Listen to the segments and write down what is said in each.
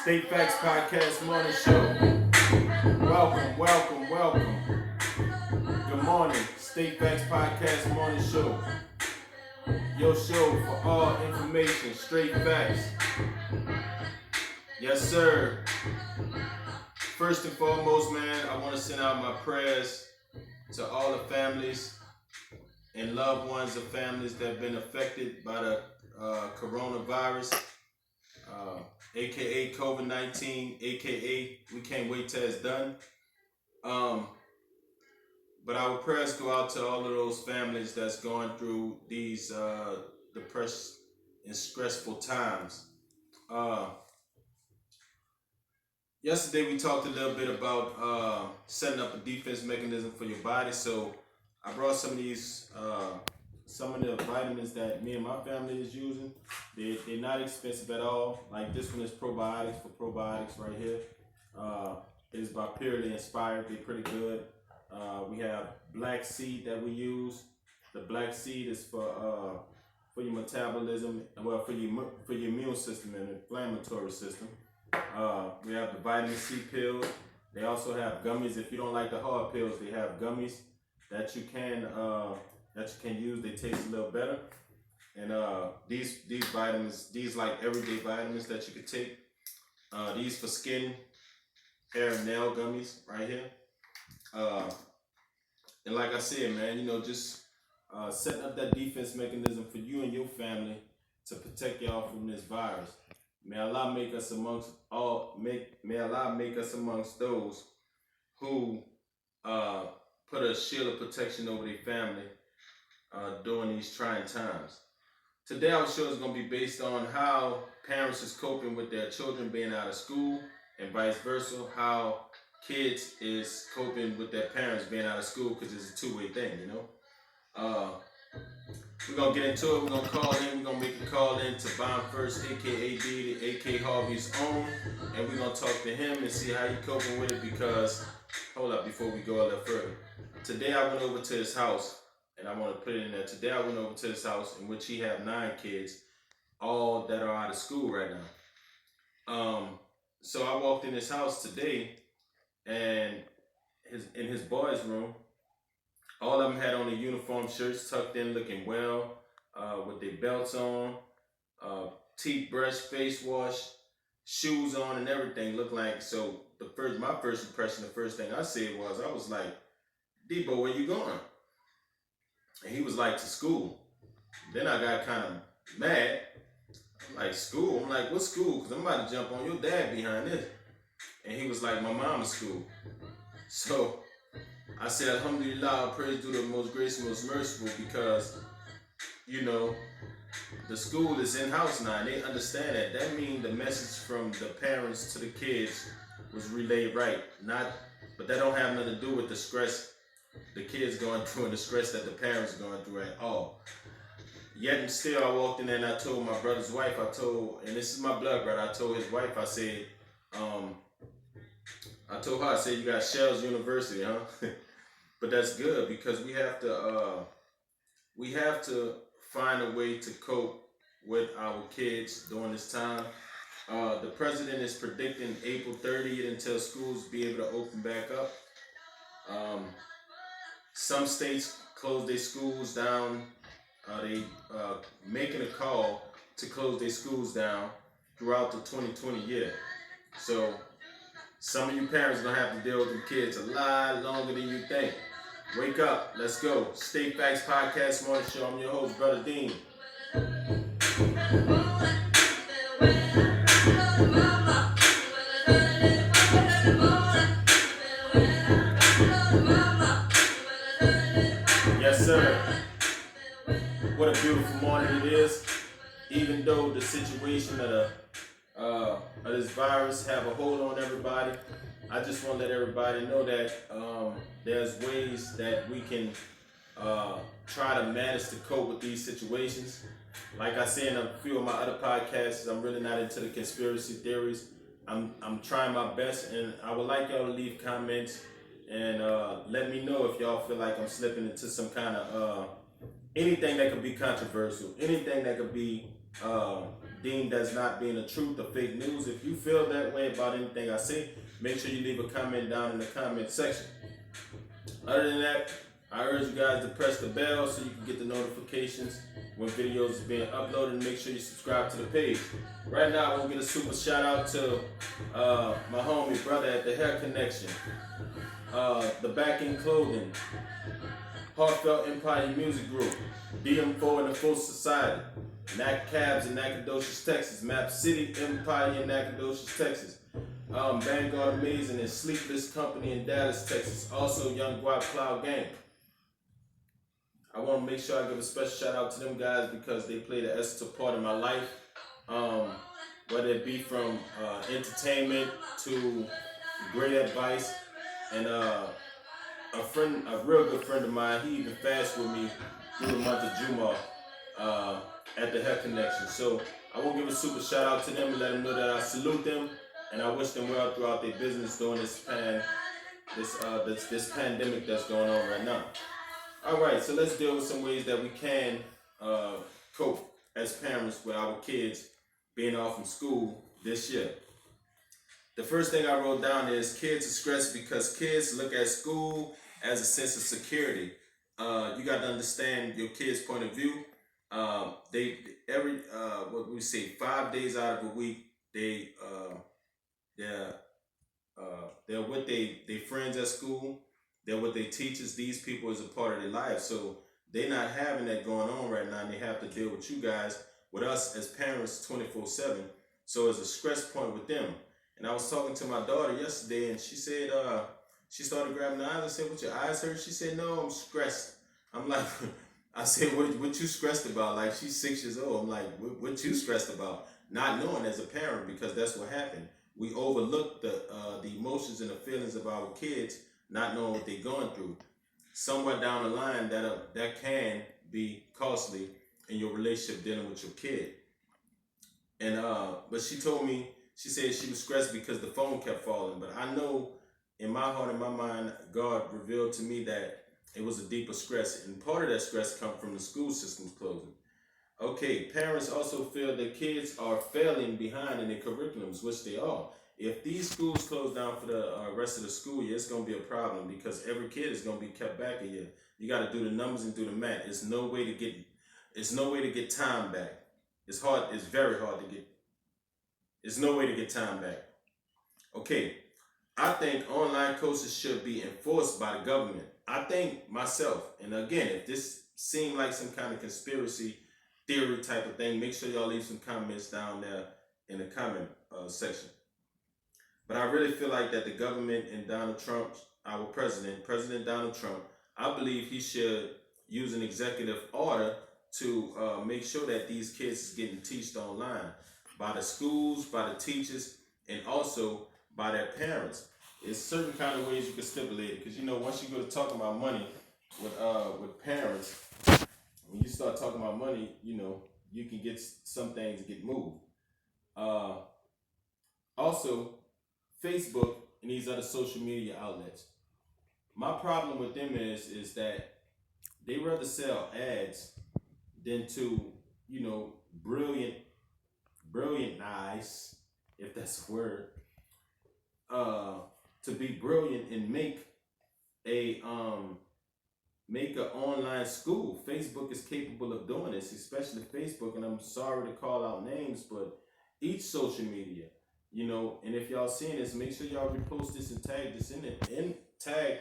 State Facts Podcast Morning Show. Welcome, welcome, welcome. Good morning, State Facts Podcast Morning Show. Your show for all information, straight facts. Yes, sir. First and foremost, man, I want to send out my prayers to all the families and loved ones of families that have been affected by the coronavirus, aka COVID-19, aka we can't wait till it's done. But our prayers go out to all of those families that's going through these depressed and stressful times. Yesterday we talked a little bit about setting up a defense mechanism for your body. So I brought some of the vitamins that me and my family is using. They're not expensive at all. Like this one is probiotics for probiotics right here. It is by Purely Inspired. They're pretty good. We have black seed that we use. The black seed is for your metabolism, well, for your immune system and inflammatory system. We have the vitamin C pills. They also have gummies. If you don't like the hard pills, they have gummies that you can use. They taste a little better. And these vitamins, these like everyday vitamins that you could take. These for skin, hair, and nail gummies right here. And like I said, man, just setting up that defense mechanism for you and your family to protect y'all from this virus. May Allah make us amongst those who put a shield of protection over their family during these trying times. Today our show is going to be based on how parents is coping with their children being out of school and vice versa, how kids is coping with their parents being out of school, because it's a two-way thing, We're going to get into it. We're going to call in. We're going to make a call in to Bond First, a.k.a. D, the A.K. Harvey's own, and we're going to talk to him and see how he's coping with it because, hold up, before we go a little further. Today I went over to his house, and I want to put it in there. Today I went over to his house in which he have 9 kids, all that are out of school right now. So I walked in his house today, and in his boys' room, all of them had on their uniform shirts, tucked in, looking well, with their belts on, teeth brushed, face wash, shoes on, and everything. Looked like, so my first impression, the first thing I said I was like, Debo, where you going? And he was like, to school. Then I got kind of mad. I'm like, school? I'm like, what school? Because I'm about to jump on your dad behind this. And he was like, my mama's school. So I said, Alhamdulillah, praise to the most gracious, most merciful, because, the school is in-house now, and they understand that. That means the message from the parents to the kids was relayed right. But that don't have nothing to do with the stress the kids going through and the stress that the parents are going through at all. Yet and still, I walked in there and I told my brother's wife, and this is my blood brother, I told his wife, I said, I said, you got Shells University, huh? But that's good because we have to find a way to cope with our kids during this time. The president is predicting April 30th until schools be able to open back up. Some states close their schools down. They making a call to close their schools down throughout the 2020 year. So some of you parents are going to have to deal with them kids a lot longer than you think. Wake up. Let's go. State Facts Podcast Morning Show. I'm your host, Brother Dean. Yes, sir. What a beautiful morning it is. Even though the situation of this virus have a hold on everybody, I just want to let everybody know that there's ways that we can try to manage to cope with these situations. Like I said in a few of my other podcasts, I'm really not into the conspiracy theories. I'm trying my best, and I would like y'all to leave comments and let me know if y'all feel like I'm slipping into some kind of anything that could be controversial, anything that could be deemed as not being the truth or fake news. If you feel that way about anything I say, make sure you leave a comment down in the comment section. Other than that, I urge you guys to press the bell so you can get the notifications when videos is being uploaded, and make sure you subscribe to the page. Right now, I want to get a super shout out to my homie brother at the Hair Connection, the Back End Clothing, Heartfelt Empire Music Group, DM4 and the Full Society, Nac Cabs in Nacogdoches, Texas, Map City Empire in Nacogdoches, Texas, Vanguard Amazing and Sleepless Company in Dallas, Texas, also Young Guap Cloud Gang. I want to make sure I give a special shout out to them guys because they played an essential part in my life, whether it be from entertainment to great advice. And a real good friend of mine, he even fasted with me through the month of Juma at the Hair Connection. So I want to give a super shout out to them and let them know that I salute them and I wish them well throughout their business during this pandemic that's going on right now. All right, so let's deal with some ways that we can cope as parents with our kids being off from school this year. The first thing I wrote down is kids are stressed because kids look at school as a sense of security. You got to understand your kids' point of view. What we say, 5 days out of a week, they're with their friends at school. They're with their teachers. These people is a part of their life. So they're not having that going on right now, and they have to deal with you guys, with us as parents 24/7. So it's a stress point with them. And I was talking to my daughter yesterday, and she said, she started grabbing the eyes. I said, "What, your eyes hurt?" She said, "No, I'm stressed." I'm like, I said, what you stressed about? Like, she's 6 years old. I'm like, what you stressed about? Not knowing as a parent, because that's what happened. We overlook the emotions and the feelings of our kids, not knowing what they're going through. Somewhere down the line, that can be costly in your relationship dealing with your kid. And but she told me, she said she was stressed because the phone kept falling. But I know in my heart and my mind, God revealed to me that it was a deeper stress, and part of that stress comes from the school system's closing. Okay, parents also feel that kids are failing behind in their curriculums, which they are. If these schools close down for the rest of the school year, it's going to be a problem because every kid is going to be kept back a year. You got to do the numbers and do the math. It's no way to get time back. It's hard. It's very hard to get. There's no way to get time back. Okay, I think online courses should be enforced by the government. I think myself, and again, if this seemed like some kind of conspiracy theory type of thing, make sure y'all leave some comments down there in the comment section. But I really feel like that the government and Donald Trump, our President Donald Trump, I believe he should use an executive order to make sure that these kids is getting taught online by the schools, by the teachers, and also by their parents. There's certain kind of ways you can stipulate it, because once you go to talking about money with parents, when you start talking about money, you can get some things get moved. Also, Facebook and these other social media outlets. My problem with them is that they rather sell ads than to, brilliant-ize, if that's a word, to be brilliant and make an online school. Facebook is capable of doing this, especially Facebook, and I'm sorry to call out names, but each social media, and if y'all seeing this, make sure y'all repost this and tag this in it, and tag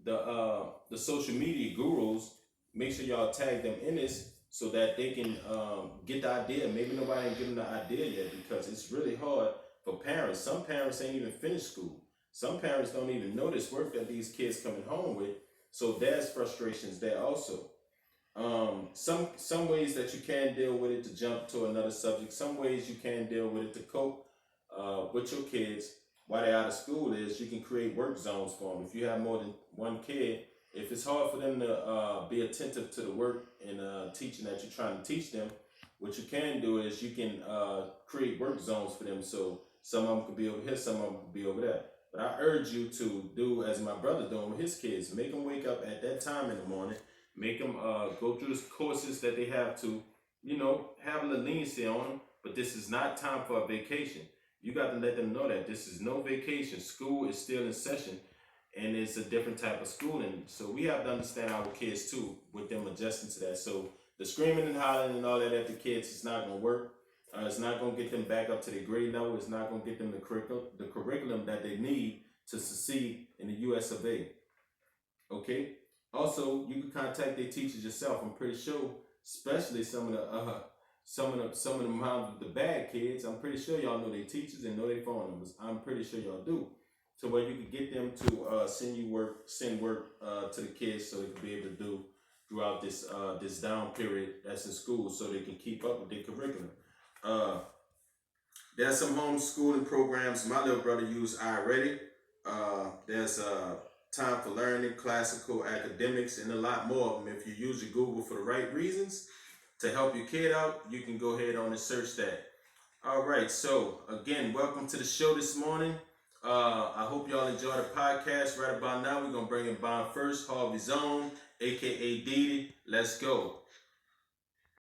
the social media gurus. Make sure y'all tag them in this so that they can get the idea. Maybe nobody ain't given the idea yet, because it's really hard for parents. Some parents ain't even finished school. Some parents don't even know this work that these kids coming home with. So there's frustrations there also. Some ways that you can deal with it, to jump to another subject, some ways you can deal with it to cope with your kids while they're out of school is you can create work zones for them. If you have more than one kid, if it's hard for them to be attentive to the work and teaching that you're trying to teach them, what you can do is you can create work zones for them. So some of them could be over here, some of them could be over there. But I urge you to do as my brother's doing with his kids. Make them wake up at that time in the morning. Make them go through the courses that they have to, have a little leniency on them. but this is not time for a vacation. You got to let them know that this is no vacation. School is still in session, and it's a different type of schooling. So we have to understand our kids too, with them adjusting to that. So the screaming and hollering and all that at the kids is not going to work. It's not going to get them back up to their grade level. It's not going to get them the curriculum that they need to succeed in the US of A. Okay. Also, you can contact their teachers yourself. I'm pretty sure, especially some of the moms with the bad kids. I'm pretty sure y'all know their teachers and know their phone numbers. I'm pretty sure y'all do. So where you can get them to send work to the kids so they can be able to do throughout this down period that's in school, so they can keep up with their curriculum. There's some homeschooling programs my little brother used already. There's Time for Learning, Classical Academics, and a lot more of them. If you use your Google for the right reasons to help your kid out, you can go ahead on and search that. All right, so again, welcome to the show this morning. I hope y'all enjoy the podcast. Right about now, we're going to bring in Bond First, Harvey's Own, a.k.a. Didi. Let's go.